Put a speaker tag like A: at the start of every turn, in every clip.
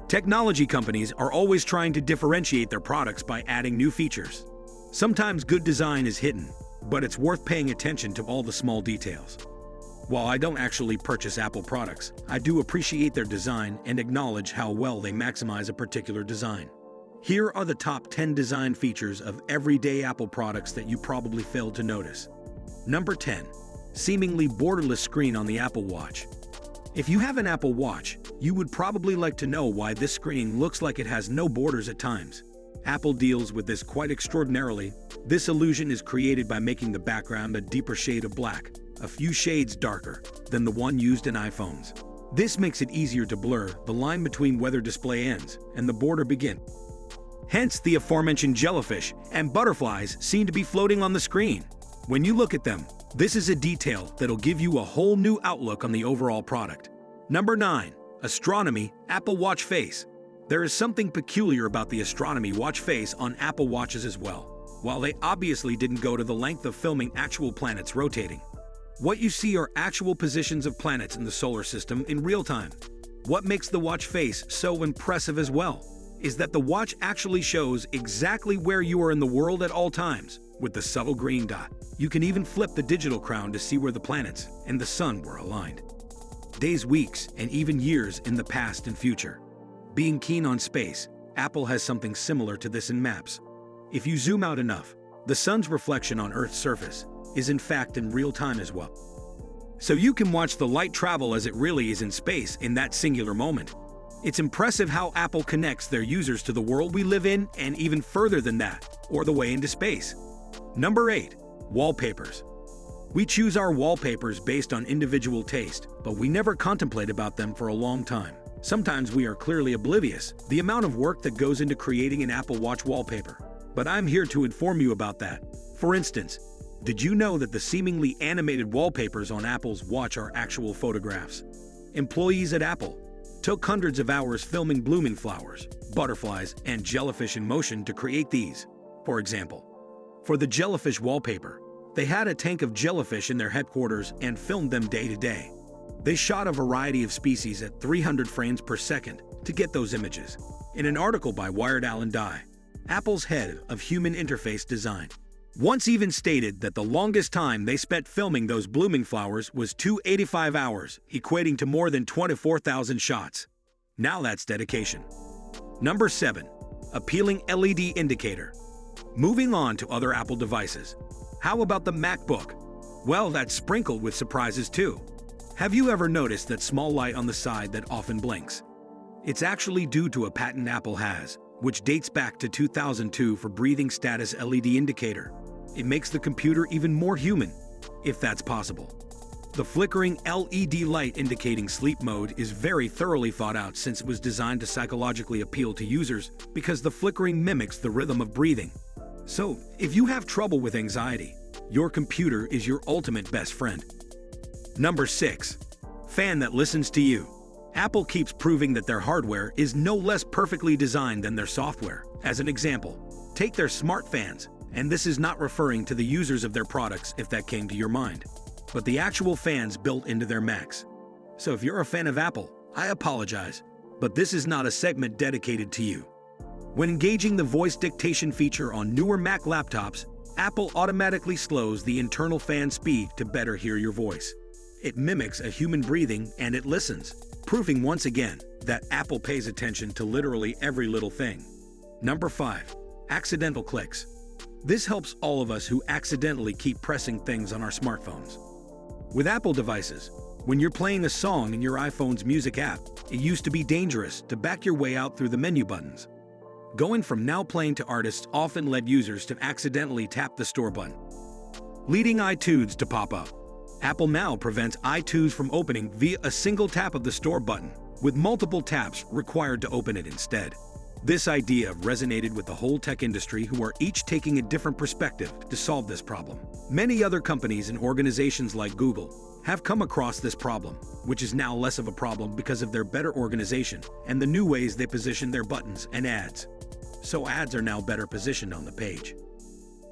A: Technology companies are always trying to differentiate their products by adding new features. Sometimes good design is hidden, but it's worth paying attention to all the small details. While I don't actually purchase Apple products, I do appreciate their design and acknowledge how well they maximize a particular design. Here are the top 10 design features of everyday Apple products that you probably failed to notice. Number 10. Seemingly borderless screen on the Apple Watch. If you have an Apple Watch, you would probably like to know why this screen looks like it has no borders at times. Apple deals with this quite extraordinarily. This illusion is created by making the background a deeper shade of black, a few shades darker than the one used in iPhones. This makes it easier to blur the line between where the display ends and the border begins. Hence, the aforementioned jellyfish and butterflies seem to be floating on the screen. When you look at them, this is a detail that'll give you a whole new outlook on the overall product. Number 9. Astronomy Apple Watch Face. There is something peculiar about the Astronomy watch face on Apple Watches as well. While they obviously didn't go to the length of filming actual planets rotating, what you see are actual positions of planets in the solar system in real time. What makes the watch face so impressive as well is that the watch actually shows exactly where you are in the world at all times, with the subtle green dot. You can even flip the digital crown to see where the planets and the sun were aligned. Days, weeks, and even years in the past and future. Being keen on space, Apple has something similar to this in Maps. If you zoom out enough, the sun's reflection on Earth's surface is in fact in real time as well. So you can watch the light travel as it really is in space in that singular moment. It's impressive how Apple connects their users to the world we live in and even further than that, or the way into space. Number 8. Wallpapers. We choose our wallpapers based on individual taste, but we never contemplate about them for a long time. Sometimes we are clearly oblivious the amount of work that goes into creating an Apple Watch wallpaper. But I'm here to inform you about that. For instance, did you know that the seemingly animated wallpapers on Apple's watch are actual photographs? Employees at Apple took hundreds of hours filming blooming flowers, butterflies, and jellyfish in motion to create these. For example, for the jellyfish wallpaper, they had a tank of jellyfish in their headquarters and filmed them day to day. They shot a variety of species at 300 frames per second to get those images. In an article by Wired, Alan Dye, Apple's head of human interface design, once even stated that the longest time they spent filming those blooming flowers was 285 hours, equating to more than 24,000 shots. Now that's dedication. Number 7. Appealing LED indicator. Moving on to other Apple devices. How about the MacBook? Well, that's sprinkled with surprises too. Have you ever noticed that small light on the side that often blinks? It's actually due to a patent Apple has, which dates back to 2002 for breathing status LED indicator. It makes the computer even more human, if that's possible. The flickering LED light indicating sleep mode is very thoroughly thought out since it was designed to psychologically appeal to users because the flickering mimics the rhythm of breathing. So, if you have trouble with anxiety, your computer is your ultimate best friend. Number 6. Fan that listens to you. Apple keeps proving that their hardware is no less perfectly designed than their software. As an example, take their smart fans, and this is not referring to the users of their products if that came to your mind, but the actual fans built into their Macs. So if you're a fan of Apple, I apologize, but this is not a segment dedicated to you. When engaging the voice dictation feature on newer Mac laptops, Apple automatically slows the internal fan speed to better hear your voice. It mimics a human breathing and it listens, proving once again that Apple pays attention to literally every little thing. Number 5. Accidental clicks. This helps all of us who accidentally keep pressing things on our smartphones. With Apple devices, when you're playing a song in your iPhone's music app, it used to be dangerous to back your way out through the menu buttons. Going from now playing to artists often led users to accidentally tap the store button, leading iTunes to pop up. Apple now prevents iTunes from opening via a single tap of the store button, with multiple taps required to open it instead. This idea resonated with the whole tech industry, who are each taking a different perspective to solve this problem. Many other companies and organizations like Google have come across this problem, which is now less of a problem because of their better organization and the new ways they position their buttons and ads. So ads are now better positioned on the page,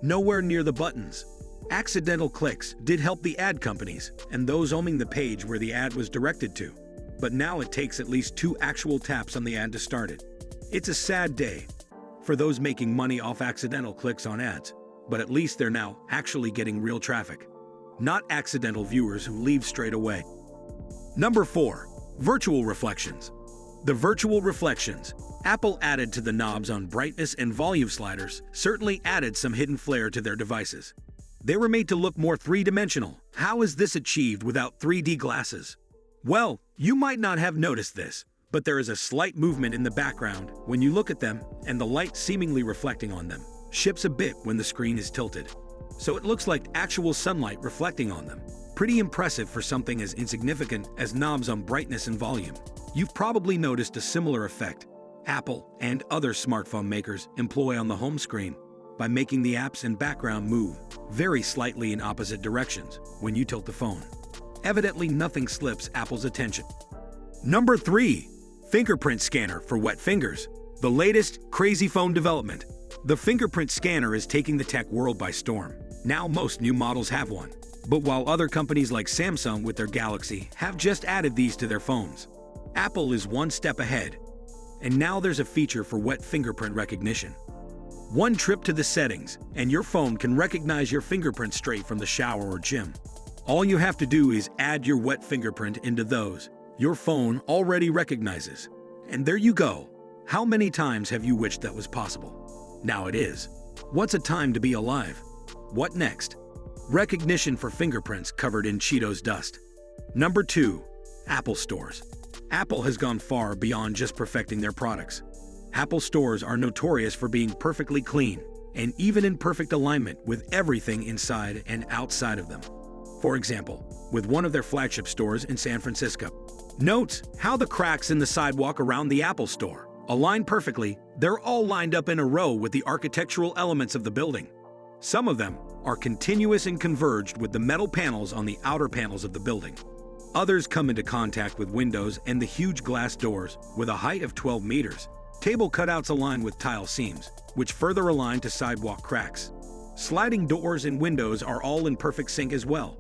A: nowhere near the buttons. Accidental clicks did help the ad companies and those owning the page where the ad was directed to. but now it takes at least 2 actual taps on the ad to start it. It's a sad day for those making money off accidental clicks on ads, but at least they're now actually getting real traffic, not accidental viewers who leave straight away. Number 4. Virtual reflections. The virtual reflections Apple added to the knobs on brightness and volume sliders certainly added some hidden flair to their devices. They were made to look more three-dimensional. How is this achieved without 3D glasses? Well, you might not have noticed this, but there is a slight movement in the background when you look at them, and the light seemingly reflecting on them shifts a bit when the screen is tilted. So it looks like actual sunlight reflecting on them. Pretty impressive for something as insignificant as knobs on brightness and volume. You've probably noticed a similar effect Apple and other smartphone makers employ on the home screen by making the apps and background move very slightly in opposite directions when you tilt the phone. Evidently, nothing slips Apple's attention. Number 3. Fingerprint scanner for wet fingers. The latest crazy phone development. The fingerprint scanner is taking the tech world by storm. Now most new models have one. But while other companies like Samsung with their Galaxy have just added these to their phones, Apple is one step ahead. And now there's a feature for wet fingerprint recognition. One trip to the settings, and your phone can recognize your fingerprint straight from the shower or gym. All you have to do is add your wet fingerprint into those your phone already recognizes. And there you go. How many times have you wished that was possible? Now it is. What's a time to be alive? What next? Recognition for fingerprints covered in Cheetos dust. Number 2. Apple Stores. Apple has gone far beyond just perfecting their products. Apple stores are notorious for being perfectly clean and even in perfect alignment with everything inside and outside of them. For example, with one of their flagship stores in San Francisco. Note how the cracks in the sidewalk around the Apple Store align perfectly. They're all lined up in a row with the architectural elements of the building. Some of them are continuous and converged with the metal panels on the outer panels of the building. Others come into contact with windows and the huge glass doors with a height of 12 meters. Table cutouts align with tile seams, which further align to sidewalk cracks. Sliding doors and windows are all in perfect sync as well.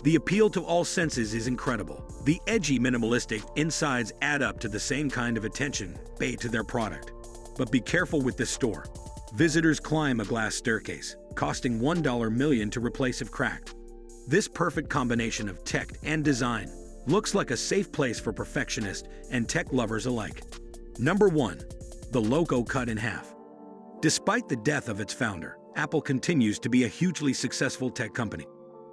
A: The appeal to all senses is incredible. The edgy, minimalistic insides add up to the same kind of attention paid to their product. But be careful with this store. Visitors climb a glass staircase, costing $1 million to replace if cracked. This perfect combination of tech and design looks like a safe place for perfectionists and tech lovers alike. Number 1. The logo cut in half. Despite the death of its founder, Apple continues to be a hugely successful tech company.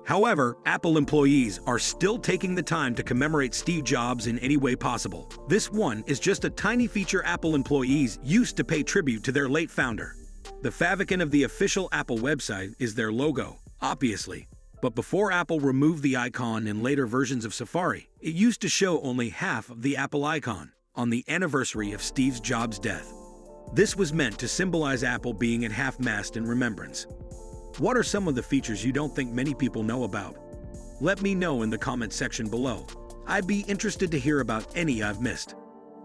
A: However, Apple employees are still taking the time to commemorate Steve Jobs in any way possible. This one is just a tiny feature Apple employees used to pay tribute to their late founder. The favicon of the official Apple website is their logo, obviously. But before Apple removed the icon in later versions of Safari, it used to show only half of the Apple icon on the anniversary of Steve Jobs' death. This was meant to symbolize Apple being at half-mast in remembrance. What are some of the features you don't think many people know about? Let me know in the comment section below. I'd be interested to hear about any I've missed.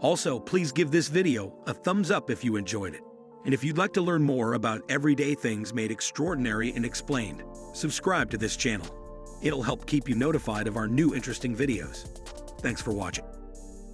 A: Also, please give this video a thumbs up if you enjoyed it. And if you'd like to learn more about everyday things made extraordinary and explained, subscribe to this channel. It'll help keep you notified of our new interesting videos. Thanks for watching.